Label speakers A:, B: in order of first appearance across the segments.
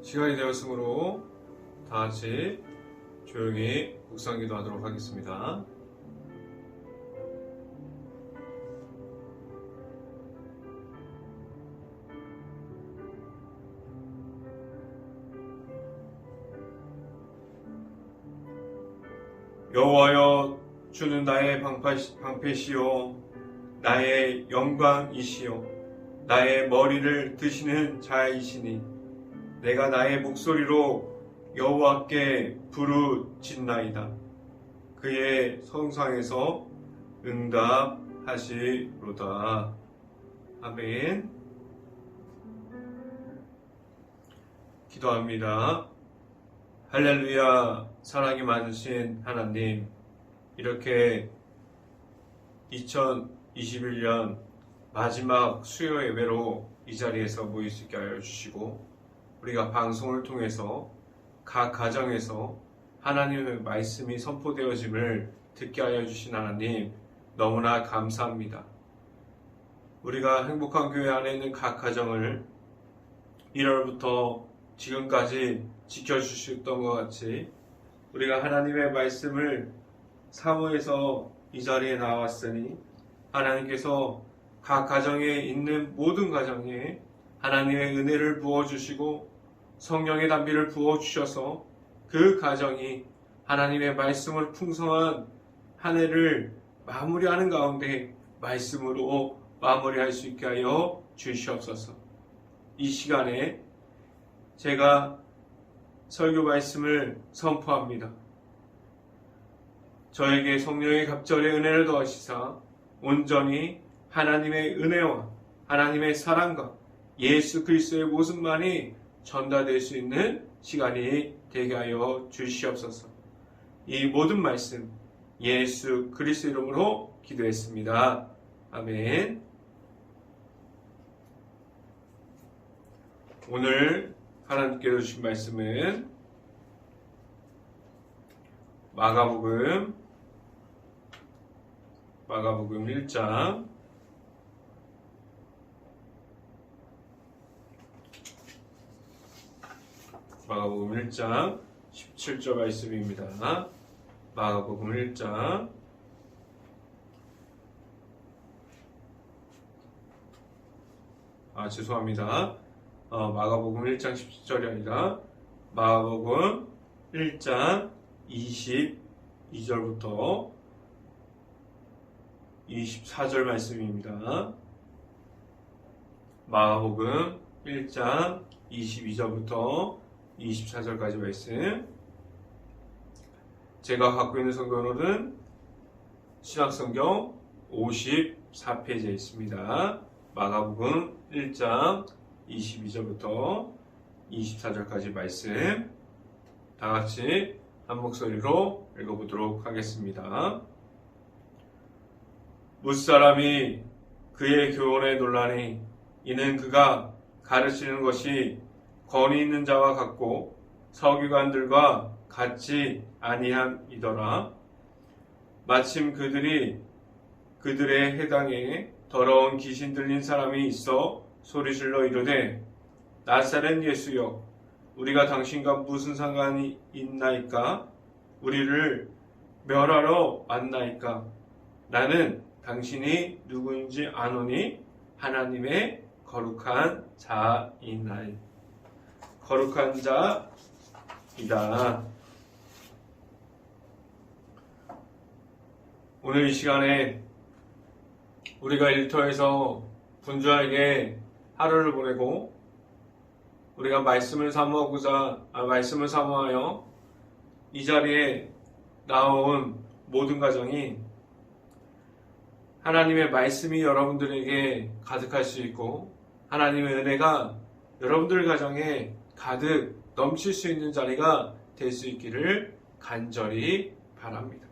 A: 시간이 되었으므로 다 같이 조용히 묵상기도 하도록 하겠습니다. 여호와여, 주는 나의 방패시요 나의 영광이시요 나의 머리를 드시는 자이시니 내가 나의 목소리로 여호와께 부르짖나이다. 그의 성상에서 응답하시로다. 아멘. 기도합니다. 할렐루야. 사랑이 많으신 하나님, 이렇게 2021년 마지막 수요 예배로 이 자리에서 모일 수 있게 하여 주시고, 우리가 방송을 통해서 각 가정에서 하나님의 말씀이 선포되어짐을 듣게 하여 주신 하나님, 너무나 감사합니다. 우리가 행복한 교회 안에 있는 각 가정을 1월부터 지금까지 지켜주셨던 것 같이 우리가 하나님의 말씀을 사모해서 이 자리에 나왔으니 하나님께서 각 가정에 있는 모든 가정에 하나님의 은혜를 부어주시고 성령의 담비를 부어주셔서 그 가정이 하나님의 말씀을 풍성한 한 해를 마무리하는 가운데 말씀으로 마무리할 수 있게 하여 주시옵소서. 이 시간에 제가 설교 말씀을 선포합니다. 저에게 성령의 갑절의 은혜를 더하시사 온전히 하나님의 은혜와 하나님의 사랑과 예수 그리스도의 모습만이 전달될 수 있는 시간이 되게 하여 주시옵소서. 이 모든 말씀 예수 그리스도 이름으로 기도했습니다. 아멘. 오늘 하나님께서 주신 말씀은 마가복음 1장 마가복음 1장 17절 말씀입니다. 마가복음 1장 죄송합니다. 마가복음 1장 17절이 아니라 마가복음 1장 22절부터 24절 말씀입니다. 마가복음 1장 22절부터 24절까지 말씀. 제가 갖고 있는 성경으로는 신약성경 54페이지에 있습니다. 마가복음 1장 22절부터 24절까지 말씀 다 같이 한 목소리로 읽어보도록 하겠습니다. 무사람이 그의 교훈에 놀라니 이는 그가 가르치는 것이 권위 있는 자와 같고 서기관들과 같지 아니함이더라. 마침 그들이 그들의 해당에 더러운 귀신 들린 사람이 있어 소리질러 이르되 나사렛 예수여, 우리가 당신과 무슨 상관이 있나이까? 우리를 멸하러 왔나이까? 나는 당신이 누구인지 아노니 하나님의 거룩한 자이나이. 거룩한 자이다. 오늘 이 시간에 우리가 일터에서 분주하게 하루를 보내고 우리가 말씀을 사모하여 이 자리에 나온 모든 가정이 하나님의 말씀이 여러분들에게 가득할 수 있고 하나님의 은혜가 여러분들 가정에 가득 넘칠 수 있는 자리가 될 수 있기를 간절히 바랍니다.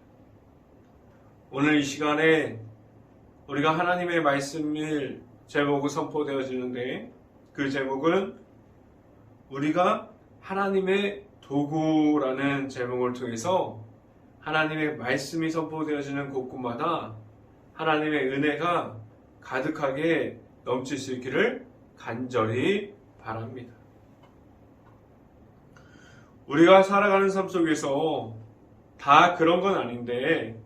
A: 오늘 이 시간에 우리가 하나님의 말씀을 제목을 선포되어지는데 그 제목은 우리가 하나님의 도구라는 제목을 통해서 하나님의 말씀이 선포되어지는 곳곳마다 하나님의 은혜가 가득하게 넘칠 수 있기를 간절히 바랍니다. 우리가 살아가는 삶 속에서 다 그런 건 아닌데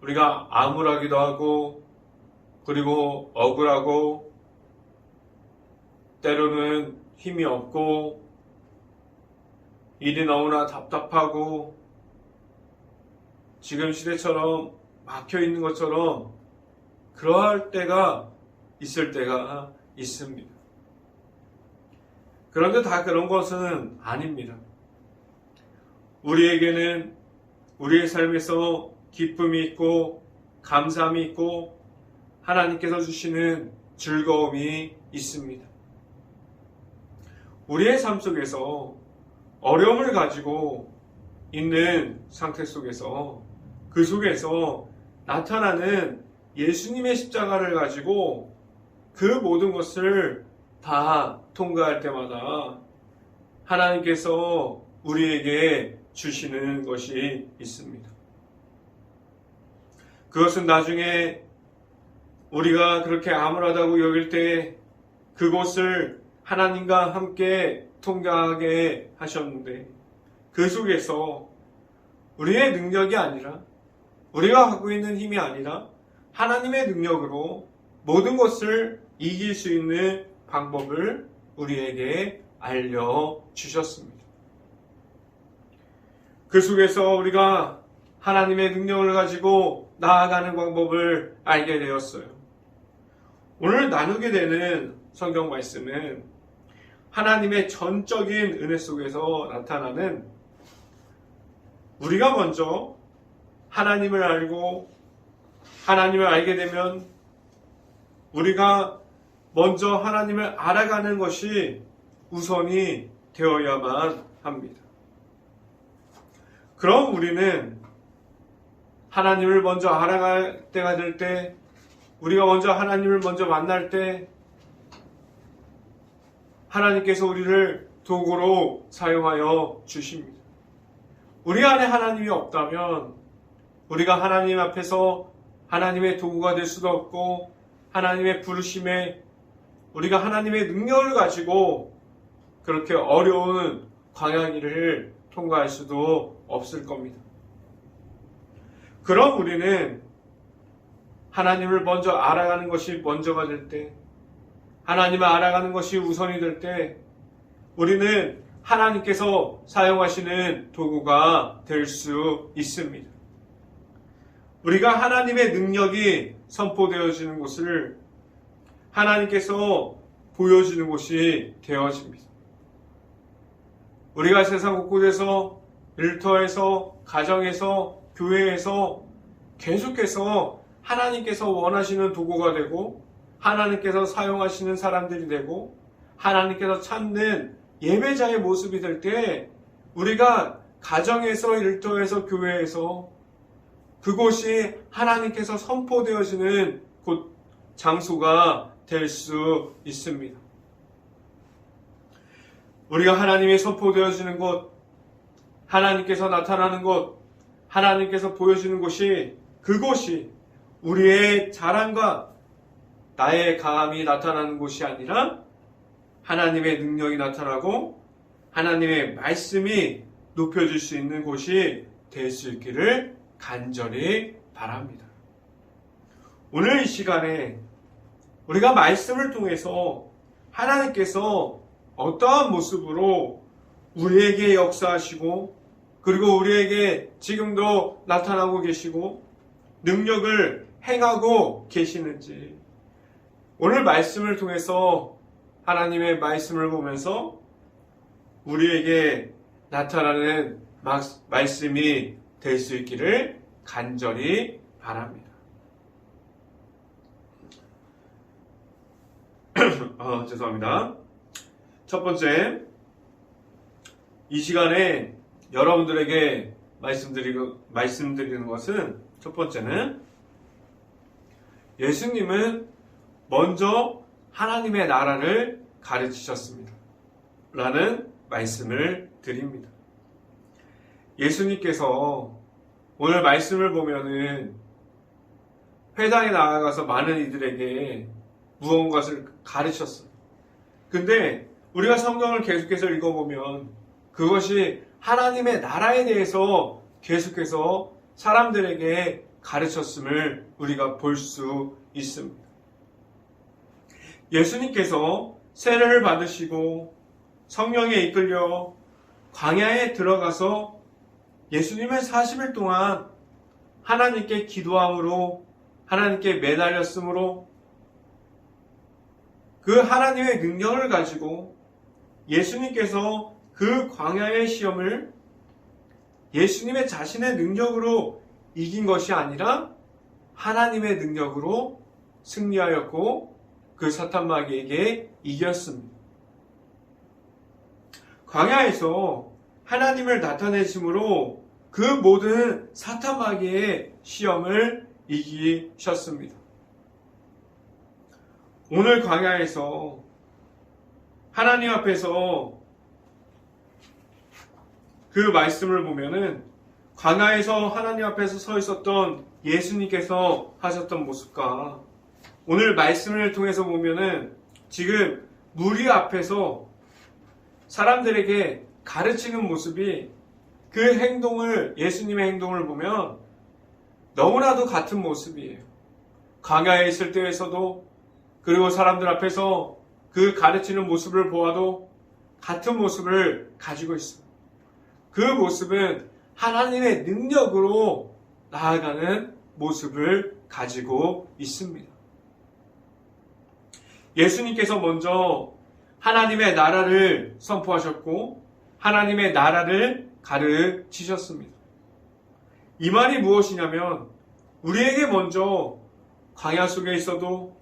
A: 우리가 암울하기도 하고 그리고 억울하고 때로는 힘이 없고 일이 너무나 답답하고 지금 시대처럼 막혀 있는 것처럼 그러할 때가 있을 때가 있습니다. 그런데 다 그런 것은 아닙니다. 우리에게는 우리의 삶에서 기쁨이 있고 감사함이 있고 하나님께서 주시는 즐거움이 있습니다. 우리의 삶 속에서 어려움을 가지고 있는 상태 속에서 그 속에서 나타나는 예수님의 십자가를 가지고 그 모든 것을 다 통과할 때마다 하나님께서 우리에게 주시는 것이 있습니다. 그것은 나중에 우리가 그렇게 암울하다고 여길 때 그곳을 하나님과 함께 통과하게 하셨는데 그 속에서 우리의 능력이 아니라 우리가 갖고 있는 힘이 아니라 하나님의 능력으로 모든 것을 이길 수 있는 방법을 우리에게 알려주셨습니다. 그 속에서 우리가 하나님의 능력을 가지고 나아가는 방법을 알게 되었어요. 오늘 나누게 되는 성경 말씀은 하나님의 전적인 은혜 속에서 나타나는 우리가 먼저 하나님을 알고 하나님을 알게 되면 우리가 먼저 하나님을 알아가는 것이 우선이 되어야만 합니다. 그럼 우리는 하나님을 먼저 알아갈 때가 될 때, 우리가 먼저 하나님을 먼저 만날 때 하나님께서 우리를 도구로 사용하여 주십니다. 우리 안에 하나님이 없다면 우리가 하나님 앞에서 하나님의 도구가 될 수도 없고 하나님의 부르심에 우리가 하나님의 능력을 가지고 그렇게 어려운 광야길을 통과할 수도 없을 겁니다. 그럼 우리는 하나님을 먼저 알아가는 것이 먼저가 될 때, 하나님을 알아가는 것이 우선이 될 때, 우리는 하나님께서 사용하시는 도구가 될 수 있습니다. 우리가 하나님의 능력이 선포되어지는 곳을 하나님께서 보여주는 곳이 되어집니다. 우리가 세상 곳곳에서 일터에서 가정에서 교회에서 계속해서 하나님께서 원하시는 도구가 되고 하나님께서 사용하시는 사람들이 되고 하나님께서 찾는 예배자의 모습이 될 때 우리가 가정에서 일터에서 교회에서 그곳이 하나님께서 선포되어지는 곳 장소가 될 수 있습니다. 우리가 하나님이 선포되어지는 곳, 하나님께서 나타나는 곳, 하나님께서 보여주는 곳이 그곳이 우리의 자랑과 나의 강함이 나타나는 곳이 아니라 하나님의 능력이 나타나고 하나님의 말씀이 높여질 수 있는 곳이 될 수 있기를 간절히 바랍니다. 오늘 이 시간에 우리가 말씀을 통해서 하나님께서 어떠한 모습으로 우리에게 역사하시고 그리고 우리에게 지금도 나타나고 계시고 능력을 행하고 계시는지 오늘 말씀을 통해서 하나님의 말씀을 보면서 우리에게 나타나는 말씀이 될 수 있기를 간절히 바랍니다. 죄송합니다. 첫 번째, 이 시간에 여러분들에게 말씀드리는 것은 첫 번째는 예수님은 먼저 하나님의 나라를 가르치셨습니다. 라는 말씀을 드립니다. 예수님께서 오늘 말씀을 보면은 회당에 나아가서 많은 이들에게 무언가를 가르쳤어요. 근데 우리가 성경을 계속해서 읽어보면 그것이 하나님의 나라에 대해서 계속해서 사람들에게 가르쳤음을 우리가 볼 수 있습니다. 예수님께서 세례를 받으시고 성령에 이끌려 광야에 들어가서 예수님은 40일 동안 하나님께 기도함으로 하나님께 매달렸으므로 그 하나님의 능력을 가지고 예수님께서 그 광야의 시험을 예수님의 자신의 능력으로 이긴 것이 아니라 하나님의 능력으로 승리하였고 그 사탄 마귀에게 이겼습니다. 광야에서 하나님을 나타내심으로 그 모든 사탄 마귀의 시험을 이기셨습니다. 오늘 광야에서 하나님 앞에서 그 말씀을 보면은 광야에서 하나님 앞에서 서 있었던 예수님께서 하셨던 모습과 오늘 말씀을 통해서 보면은 지금 무리 앞에서 사람들에게 가르치는 모습이 그 행동을, 예수님의 행동을 보면 너무나도 같은 모습이에요. 광야에 있을 때에서도 그리고 사람들 앞에서 그 가르치는 모습을 보아도 같은 모습을 가지고 있어요. 그 모습은 하나님의 능력으로 나아가는 모습을 가지고 있습니다. 예수님께서 먼저 하나님의 나라를 선포하셨고 하나님의 나라를 가르치셨습니다. 이 말이 무엇이냐면 우리에게 먼저 광야 속에 있어도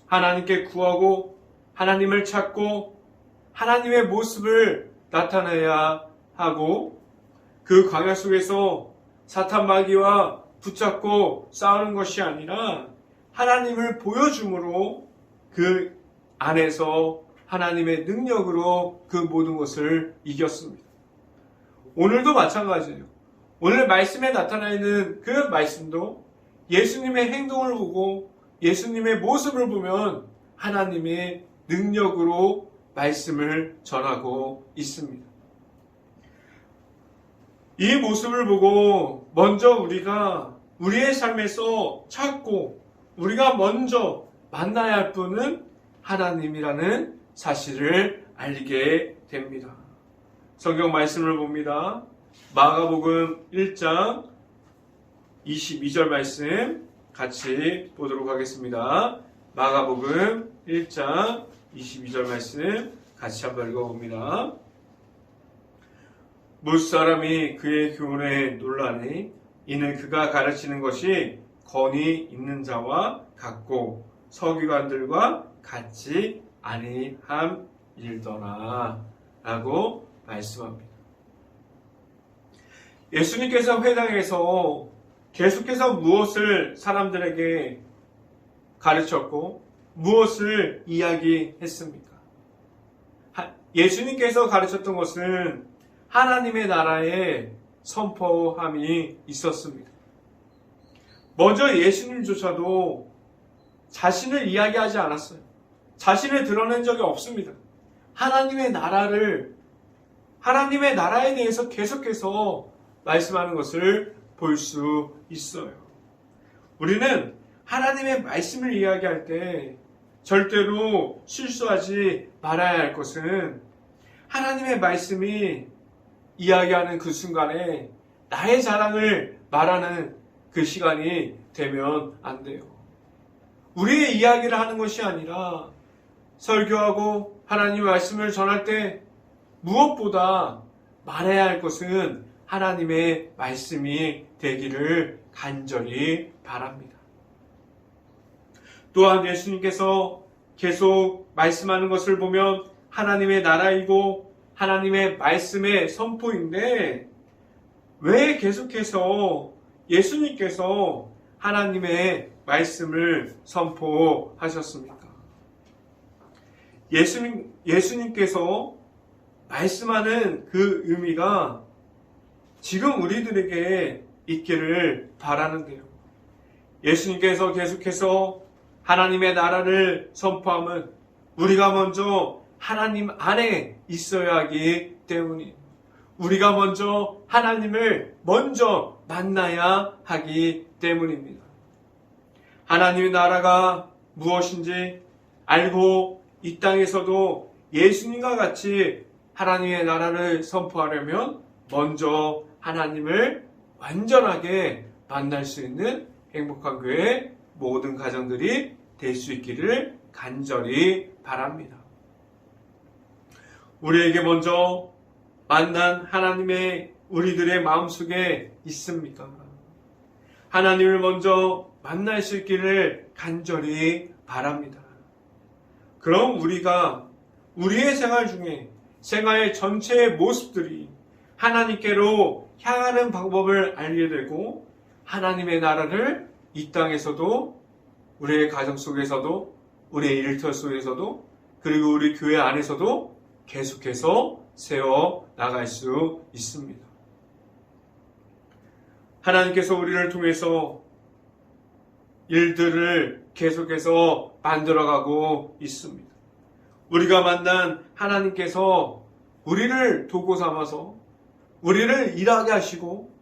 A: 하나님께 구하고 하나님을 찾고 하나님의 모습을 나타내야 하고 그 광야 속에서 사탄 마귀와 붙잡고 싸우는 것이 아니라 하나님을 보여줌으로 그 안에서 하나님의 능력으로 그 모든 것을 이겼습니다. 오늘도 마찬가지예요. 오늘 말씀에 나타나 있는 그 말씀도 예수님의 행동을 보고 예수님의 모습을 보면 하나님의 능력으로 말씀을 전하고 있습니다. 이 모습을 보고 먼저 우리가 우리의 삶에서 찾고 우리가 먼저 만나야 할 분은 하나님이라는 사실을 알게 됩니다. 성경 말씀을 봅니다. 마가복음 1장 22절 말씀 같이 보도록 하겠습니다. 마가복음 1장 22절 말씀 같이 한번 읽어봅니다. 무사람이 그의 교훈에 놀라니 이는 그가 가르치는 것이 권위 있는 자와 같고 서기관들과 같지 아니함일더라 라고 말씀합니다. 예수님께서 회당에서 계속해서 무엇을 사람들에게 가르쳤고 무엇을 이야기했습니까? 예수님께서 가르쳤던 것은 하나님의 나라의 선포함이 있었습니다. 먼저 예수님조차도 자신을 이야기하지 않았어요. 자신을 드러낸 적이 없습니다. 하나님의 나라에 대해서 계속해서 말씀하는 것을 볼 수 있어요. 우리는 하나님의 말씀을 이야기할 때 절대로 실수하지 말아야 할 것은 하나님의 말씀이 이야기하는 그 순간에 나의 자랑을 말하는 그 시간이 되면 안 돼요. 우리의 이야기를 하는 것이 아니라 설교하고 하나님의 말씀을 전할 때 무엇보다 말해야 할 것은 하나님의 말씀이 되기를 간절히 바랍니다. 또한 예수님께서 계속 말씀하는 것을 보면 하나님의 나라이고 하나님의 말씀의 선포인데 왜 계속해서 예수님께서 하나님의 말씀을 선포하셨습니까? 예수님께서 말씀하는 그 의미가 지금 우리들에게 있기를 바라는데요. 예수님께서 계속해서 하나님의 나라를 선포함은 우리가 먼저 하나님 안에 있어야 하기 때문이에요. 우리가 먼저 하나님을 먼저 만나야 하기 때문입니다. 하나님의 나라가 무엇인지 알고 이 땅에서도 예수님과 같이 하나님의 나라를 선포하려면 먼저 하나님을 완전하게 만날 수 있는 행복한 교회 모든 가정들이 될 수 있기를 간절히 바랍니다. 우리에게 먼저 만난 하나님의 우리들의 마음속에 있습니까? 하나님을 먼저 만날 수 있기를 간절히 바랍니다. 그럼 우리가 우리의 생활 중에 생활의 전체의 모습들이 하나님께로 향하는 방법을 알게 되고 하나님의 나라를 이 땅에서도 우리의 가정 속에서도 우리의 일터 속에서도 그리고 우리 교회 안에서도 계속해서 세워 나갈 수 있습니다. 하나님께서 우리를 통해서 일들을 계속해서 만들어가고 있습니다. 우리가 만난 하나님께서 우리를 도구 삼아서 우리를 일하게 하시고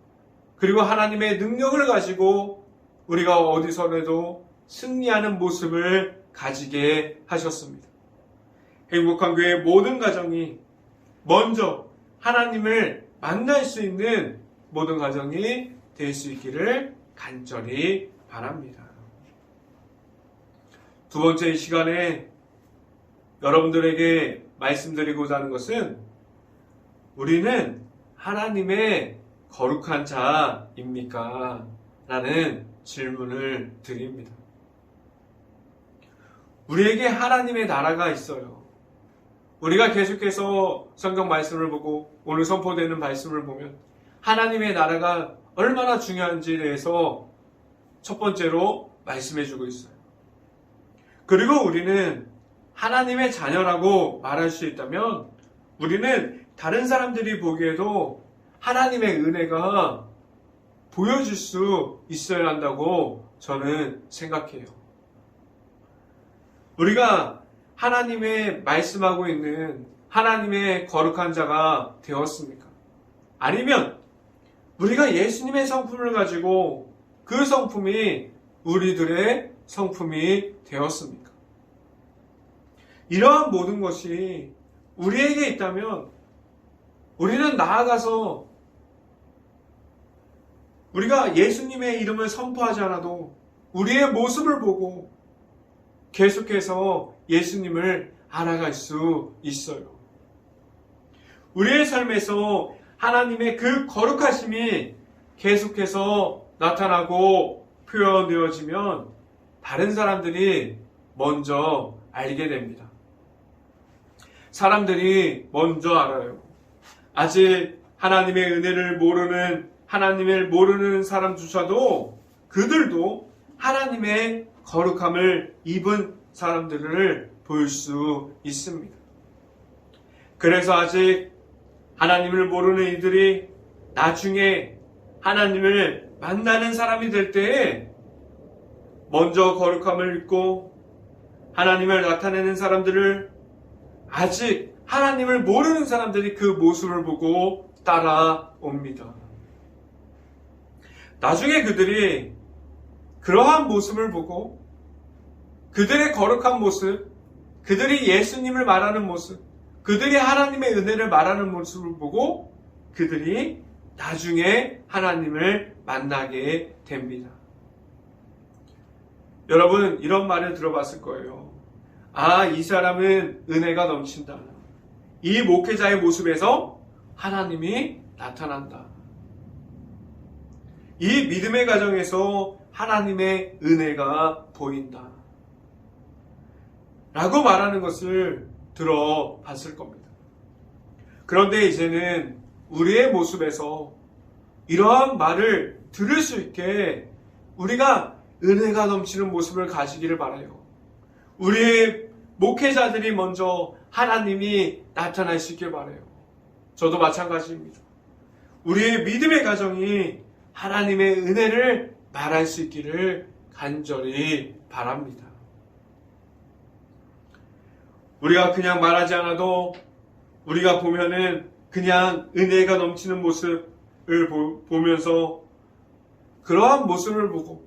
A: 그리고 하나님의 능력을 가지고 우리가 어디서라도 승리하는 모습을 가지게 하셨습니다. 행복한 교회 모든 가정이 먼저 하나님을 만날 수 있는 모든 가정이 될 수 있기를 간절히 바랍니다. 두 번째 이 시간에 여러분들에게 말씀드리고자 하는 것은 우리는 하나님의 거룩한 자입니까? 라는 질문을 드립니다. 우리에게 하나님의 나라가 있어요. 우리가 계속해서 성경 말씀을 보고 오늘 선포되는 말씀을 보면 하나님의 나라가 얼마나 중요한지에 대해서 첫 번째로 말씀해주고 있어요. 그리고 우리는 하나님의 자녀라고 말할 수 있다면 우리는 다른 사람들이 보기에도 하나님의 은혜가 보여줄 수 있어야 한다고 저는 생각해요. 우리가 하나님의 말씀하고 있는 하나님의 거룩한 자가 되었습니까? 아니면 우리가 예수님의 성품을 가지고 그 성품이 우리들의 성품이 되었습니까? 이러한 모든 것이 우리에게 있다면 우리는 나아가서 우리가 예수님의 이름을 선포하지 않아도 우리의 모습을 보고 계속해서 예수님을 알아갈 수 있어요. 우리의 삶에서 하나님의 그 거룩하심이 계속해서 나타나고 표현되어지면 다른 사람들이 먼저 알게 됩니다. 사람들이 먼저 알아요. 아직 하나님의 은혜를 모르는 하나님을 모르는 사람조차도 그들도 하나님의 거룩함을 입은 사람들을 볼 수 있습니다. 그래서 아직 하나님을 모르는 이들이 나중에 하나님을 만나는 사람이 될 때에 먼저 거룩함을 입고 하나님을 나타내는 사람들을 아직 하나님을 모르는 사람들이 그 모습을 보고 따라옵니다. 나중에 그들이 그러한 모습을 보고 그들의 거룩한 모습, 그들이 예수님을 말하는 모습, 그들이 하나님의 은혜를 말하는 모습을 보고 그들이 나중에 하나님을 만나게 됩니다. 여러분 이런 말을 들어봤을 거예요. 아, 이 사람은 은혜가 넘친다. 이 목회자의 모습에서 하나님이 나타난다. 이 믿음의 가정에서 하나님의 은혜가 보인다. 라고 말하는 것을 들어봤을 겁니다. 그런데 이제는 우리의 모습에서 이러한 말을 들을 수 있게 우리가 은혜가 넘치는 모습을 가지기를 바라요. 우리의 목회자들이 먼저 하나님이 나타날 수 있길 바라요. 저도 마찬가지입니다. 우리의 믿음의 가정이 하나님의 은혜를 말할 수 있기를 간절히 바랍니다. 우리가 그냥 말하지 않아도 우리가 보면은 그냥 은혜가 넘치는 모습을 보면서 그러한 모습을 보고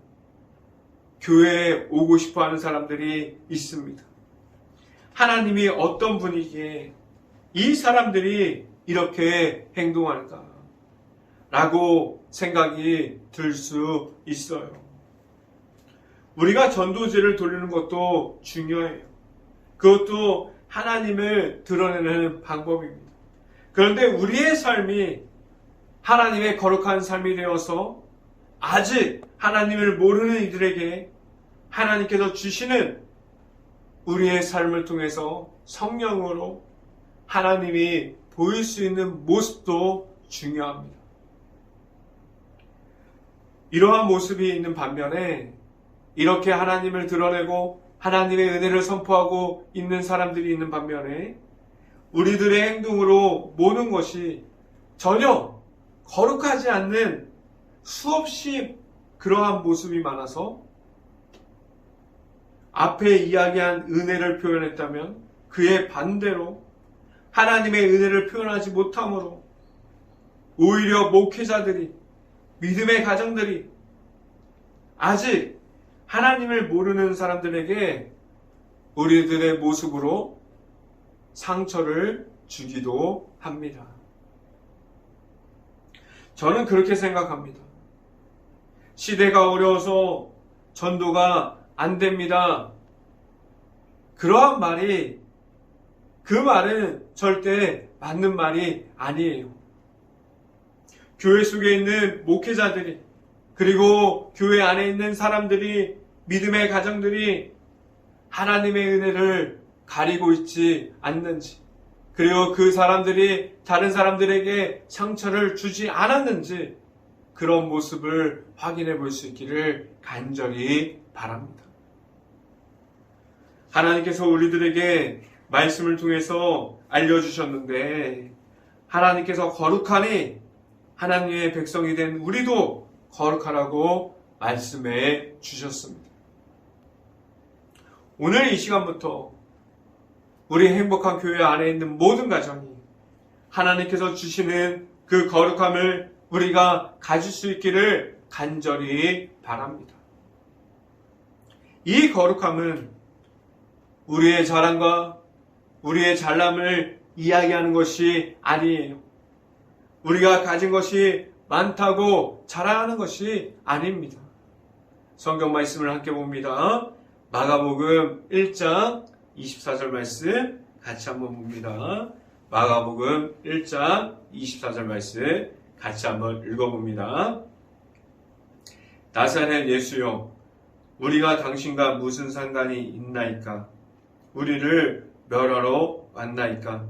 A: 교회에 오고 싶어 하는 사람들이 있습니다. 하나님이 어떤 분이기에 이 사람들이 이렇게 행동할까? 라고 생각이 들 수 있어요. 우리가 전도제를 돌리는 것도 중요해요. 그것도 하나님을 드러내는 방법입니다. 그런데 우리의 삶이 하나님의 거룩한 삶이 되어서 아직 하나님을 모르는 이들에게 하나님께서 주시는 우리의 삶을 통해서 성령으로 하나님이 보일 수 있는 모습도 중요합니다. 이러한 모습이 있는 반면에 이렇게 하나님을 드러내고 하나님의 은혜를 선포하고 있는 사람들이 있는 반면에 우리들의 행동으로 모든 것이 전혀 거룩하지 않는 수없이 그러한 모습이 많아서 앞에 이야기한 은혜를 표현했다면 그의 반대로 하나님의 은혜를 표현하지 못함으로 오히려 목회자들이, 믿음의 가정들이 아직 하나님을 모르는 사람들에게 우리들의 모습으로 상처를 주기도 합니다. 저는 그렇게 생각합니다. 시대가 어려워서 전도가 안 됩니다. 그러한 말이, 그 말은 절대 맞는 말이 아니에요. 교회 속에 있는 목회자들이, 그리고 교회 안에 있는 사람들이, 믿음의 가정들이 하나님의 은혜를 가리고 있지 않는지, 그리고 그 사람들이 다른 사람들에게 상처를 주지 않았는지 그런 모습을 확인해 볼 수 있기를 간절히 바랍니다. 하나님께서 우리들에게 말씀을 통해서 알려주셨는데 하나님께서 거룩하니 하나님의 백성이 된 우리도 거룩하라고 말씀해 주셨습니다. 오늘 이 시간부터 우리 행복한 교회 안에 있는 모든 가정이 하나님께서 주시는 그 거룩함을 우리가 가질 수 있기를 간절히 바랍니다. 이 거룩함은 우리의 자랑과 우리의 잘남을 이야기하는 것이 아니에요. 우리가 가진 것이 많다고 자랑하는 것이 아닙니다. 성경 말씀을 함께 봅니다. 마가복음 1장 24절 말씀 같이 한번 봅니다. 마가복음 1장 24절 말씀 같이 한번 읽어봅니다. 나사렛 예수여, 우리가 당신과 무슨 상관이 있나이까? 우리를 멸하러 왔나이까?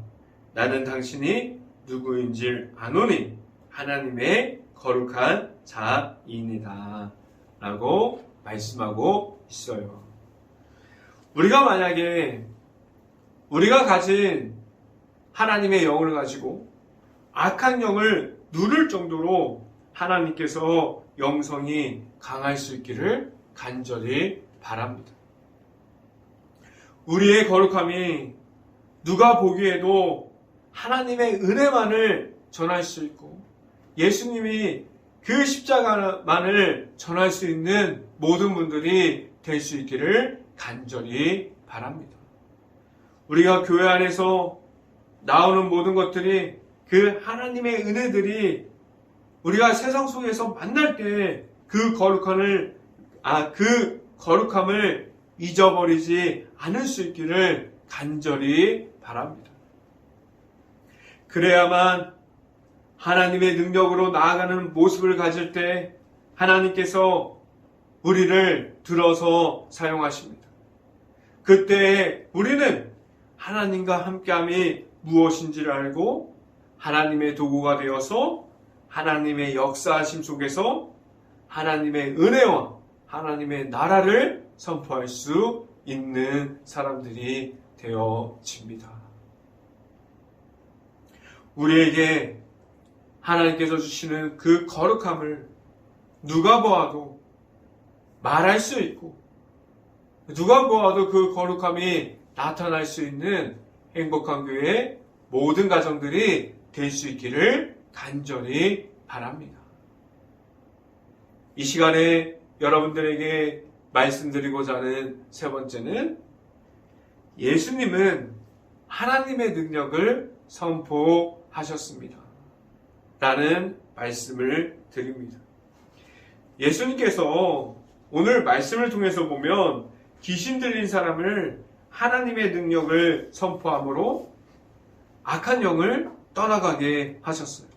A: 나는 당신이 누구인지 아노니 하나님의 거룩한 자이니라 라고 말씀하고 있어요. 우리가 만약에 우리가 가진 하나님의 영을 가지고 악한 영을 누를 정도로 하나님께서 영성이 강할 수 있기를 간절히 바랍니다. 우리의 거룩함이 누가 보기에도 하나님의 은혜만을 전할 수 있고 예수님이 그 십자가만을 전할 수 있는 모든 분들이 될 수 있기를 간절히 바랍니다. 우리가 교회 안에서 나오는 모든 것들이 그 하나님의 은혜들이 우리가 세상 속에서 만날 때 그 거룩함을 잊어버리지 않을 수 있기를 간절히 바랍니다. 그래야만 하나님의 능력으로 나아가는 모습을 가질 때 하나님께서 우리를 들어서 사용하십니다. 그때 우리는 하나님과 함께함이 무엇인지를 알고 하나님의 도구가 되어서 하나님의 역사하심 속에서 하나님의 은혜와 하나님의 나라를 선포할 수 있는 사람들이 되어집니다. 우리에게 하나님께서 주시는 그 거룩함을 누가 보아도 말할 수 있고 누가 보아도 그 거룩함이 나타날 수 있는 행복한 교회의 모든 가정들이 될 수 있기를 간절히 바랍니다. 이 시간에 여러분들에게 말씀드리고자 하는 세 번째는 예수님은 하나님의 능력을 선포하셨습니다. 라는 말씀을 드립니다. 예수님께서 오늘 말씀을 통해서 보면 귀신 들린 사람을 하나님의 능력을 선포함으로 악한 영을 떠나가게 하셨어요.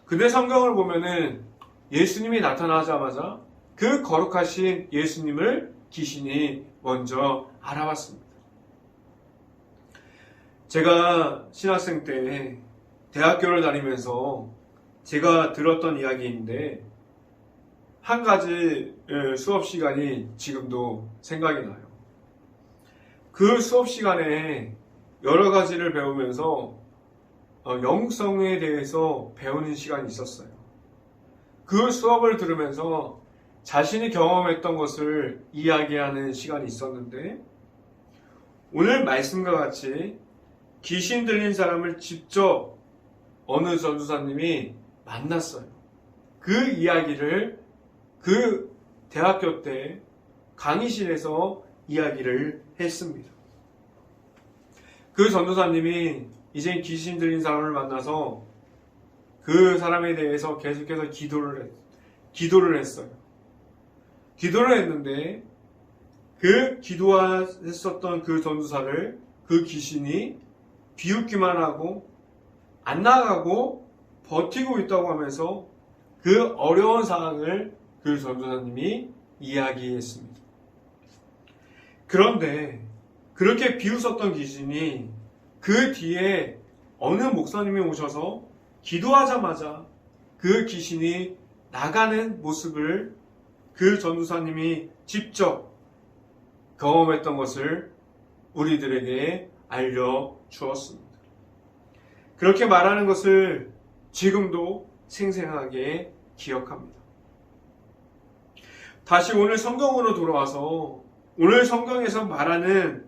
A: 근데 성경을 보면은 예수님이 나타나자마자 그 거룩하신 예수님을 귀신이 먼저 알아봤습니다. 제가 신학생 때 대학교를 다니면서 제가 들었던 이야기인데 한 가지 수업 시간이 지금도 생각이 나요. 그 수업 시간에 여러 가지를 배우면서 영성에 대해서 배우는 시간이 있었어요. 그 수업을 들으면서 자신이 경험했던 것을 이야기하는 시간이 있었는데 오늘 말씀과 같이 귀신 들린 사람을 직접 어느 전도사님이 만났어요. 그 이야기를 그 대학교 때 강의실에서 이야기를 했습니다. 그 전도사님이 이제 귀신 들린 사람을 만나서 그 사람에 대해서 계속해서 기도를 했어요. 기도를 했는데 그 기도했었던 그 전도사를 그 귀신이 비웃기만 하고 안 나가고 버티고 있다고 하면서 그 어려운 상황을 그 전도사님이 이야기했습니다. 그런데 그렇게 비웃었던 귀신이 그 뒤에 어느 목사님이 오셔서 기도하자마자 그 귀신이 나가는 모습을 그 전도사님이 직접 경험했던 것을 우리들에게 알려주었습니다. 그렇게 말하는 것을 지금도 생생하게 기억합니다. 다시 오늘 성경으로 돌아와서 오늘 성경에서 말하는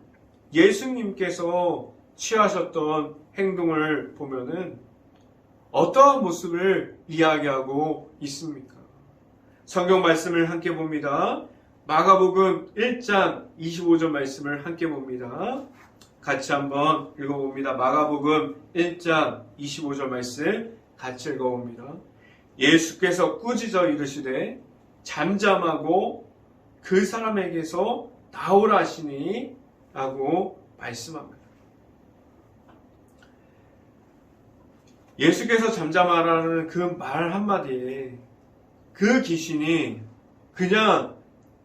A: 예수님께서 취하셨던 행동을 보면은 어떠한 모습을 이야기하고 있습니까? 성경 말씀을 함께 봅니다. 마가복음 1장 25절 말씀을 함께 봅니다. 같이 한번 읽어봅니다. 마가복음 1장 25절 말씀 같이 읽어봅니다. 예수께서 꾸짖어 이르시되 잠잠하고 그 사람에게서 나오라 하시니 라고 말씀합니다. 예수께서 잠잠하라는 그 말 한마디에 그 귀신이 그냥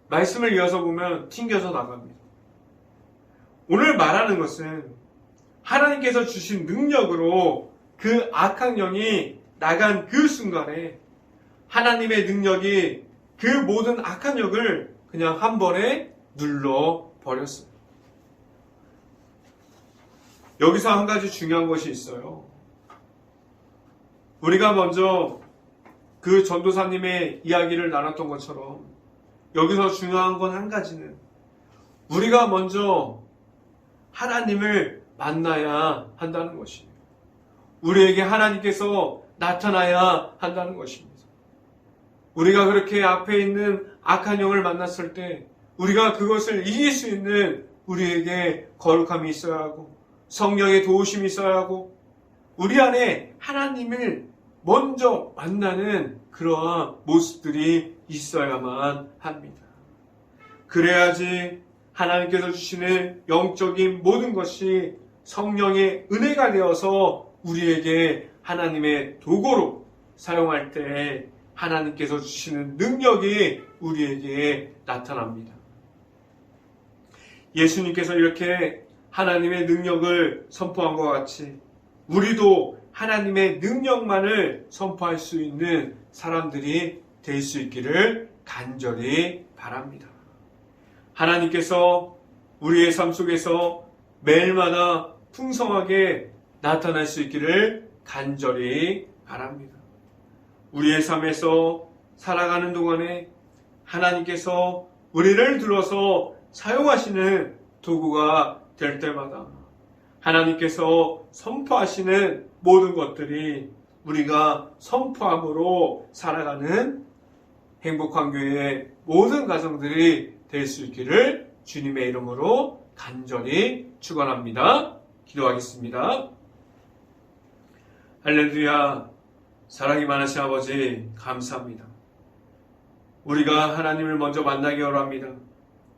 A: 말씀을 이어서 보면 튕겨져 나갑니다. 오늘 말하는 것은 하나님께서 주신 능력으로 그 악한 영이 나간 그 순간에 하나님의 능력이 그 모든 악한 영을 그냥 한 번에 눌러버렸어요. 여기서 한 가지 중요한 것이 있어요. 우리가 먼저 그 전도사님의 이야기를 나눴던 것처럼 여기서 중요한 건 한 가지는 우리가 먼저 하나님을 만나야 한다는 것입니다. 우리에게 하나님께서 나타나야 한다는 것입니다. 우리가 그렇게 앞에 있는 악한 영을 만났을 때 우리가 그것을 이길 수 있는 우리에게 거룩함이 있어야 하고 성령의 도우심이 있어야 하고 우리 안에 하나님을 먼저 만나는 그러한 모습들이 있어야만 합니다. 그래야지 하나님께서 주시는 영적인 모든 것이 성령의 은혜가 되어서 우리에게 하나님의 도구로 사용할 때 하나님께서 주시는 능력이 우리에게 나타납니다. 예수님께서 이렇게 하나님의 능력을 선포한 것 같이 우리도 하나님의 능력만을 선포할 수 있는 사람들이 될 수 있기를 간절히 바랍니다. 하나님께서 우리의 삶 속에서 매일마다 풍성하게 나타날 수 있기를 간절히 바랍니다. 우리의 삶에서 살아가는 동안에 하나님께서 우리를 들어서 사용하시는 도구가 될 때마다 하나님께서 선포하시는 모든 것들이 우리가 선포함으로 살아가는 행복한 교회의 모든 가정들이 될 수 있기를 주님의 이름으로 간절히 축원합니다. 기도하겠습니다. 할렐루야. 사랑이 많으신 아버지 감사합니다. 우리가 하나님을 먼저 만나기 원합니다.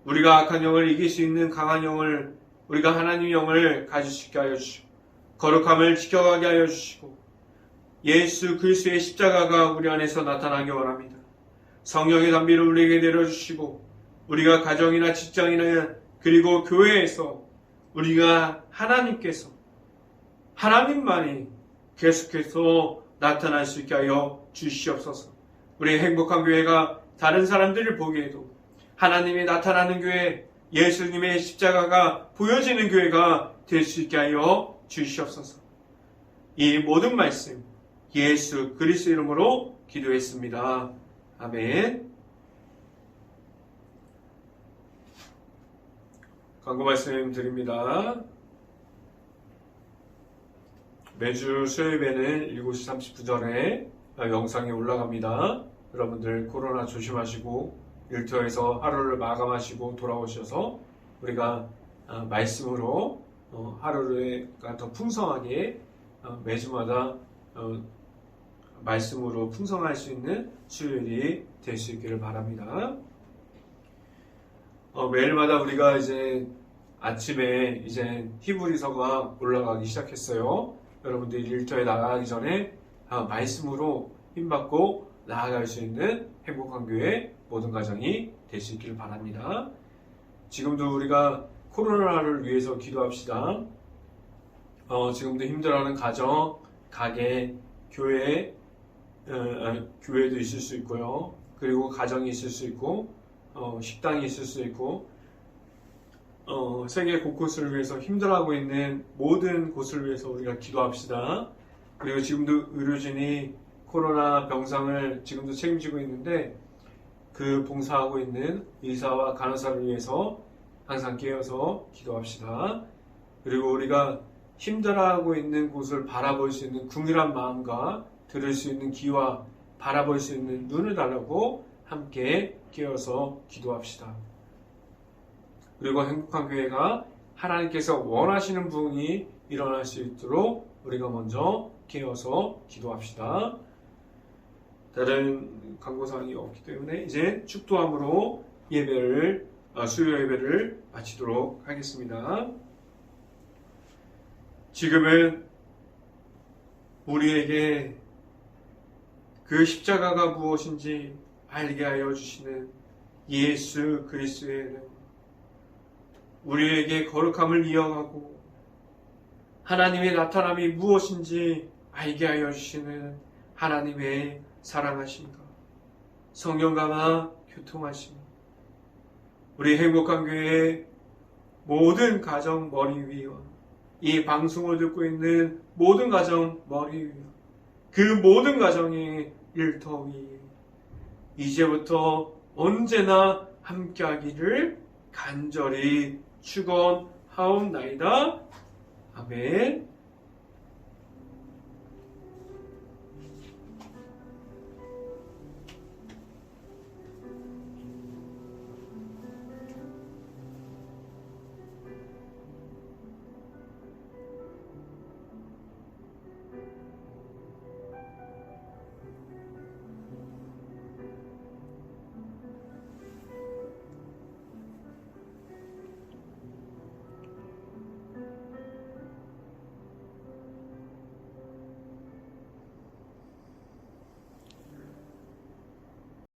A: 우리가 악한 영을 이길 수 있는 강한 영을, 우리가 하나님의 영을 가질 수 있게 하여 주시고 거룩함을 지켜가게 하여 주시고 예수 그리스도의 십자가가 우리 안에서 나타나기 원합니다. 성령의 담비를 우리에게 내려주시고 우리가 가정이나 직장이나 그리고 교회에서 우리가 하나님께서 하나님만이 계속해서 나타날 수 있게 하여 주시옵소서. 우리 행복한 교회가 다른 사람들을 보기에도 하나님이 나타나는 교회, 예수님의 십자가가 보여지는 교회가 될 수 있게 하여 주시옵소서. 이 모든 말씀 예수 그리스도 이름으로 기도했습니다. 아멘. 광고 말씀 드립니다. 매주 수요일에는 7시 39분에 영상이 올라갑니다. 여러분들 코로나 조심하시고 일터에서 하루를 마감하시고 돌아오셔서 우리가 말씀으로 하루가 더 풍성하게 매주마다 말씀으로 풍성할 수 있는 수요일이 될 수 있기를 바랍니다. 매일마다 우리가 이제 아침에 이제 히브리서가 올라가기 시작했어요. 여러분들이 일터에 나가기 전에 말씀으로 힘받고 나아갈 수 있는 행복한 교회 모든 가정이 될 수 있기를 바랍니다. 지금도 우리가 코로나를 위해서 기도합시다. 지금도 힘들어하는 가정, 가게, 교회, 교회도 있을 수 있고요. 그리고 가정이 있을 수 있고 식당이 있을 수 있고 세계 곳곳을 위해서 힘들어하고 있는 모든 곳을 위해서 우리가 기도합시다. 그리고 지금도 의료진이 코로나 병상을 지금도 책임지고 있는데 그 봉사하고 있는 의사와 간호사를 위해서 항상 깨어서 기도합시다. 그리고 우리가 힘들어하고 있는 곳을 바라볼 수 있는 궁일한 마음과 들을 수 있는 귀와 바라볼 수 있는 눈을 달라고 함께 깨어서 기도합시다. 그리고 행복한 교회가 하나님께서 원하시는 부흥이 일어날 수 있도록 우리가 먼저 깨어서 기도합시다. 다른 광고사항이 없기 때문에 이제 축도함으로 예배를 수요 예배를 마치도록 하겠습니다. 지금은 우리에게 그 십자가가 무엇인지 알게 하여 주시는 예수 그리스도의 이름, 우리에게 거룩함을 이어가고 하나님의 나타남이 무엇인지 알게 하여 주시는 하나님의 사랑하심과 성령과 교통하심, 우리 행복한 교회의 모든 가정 머리 위와 이 방송을 듣고 있는 모든 가정 머리 위와 그 모든 가정의 일터 위에 이제부터 언제나 함께하기를 간절히 축원하옵나이다. 아멘.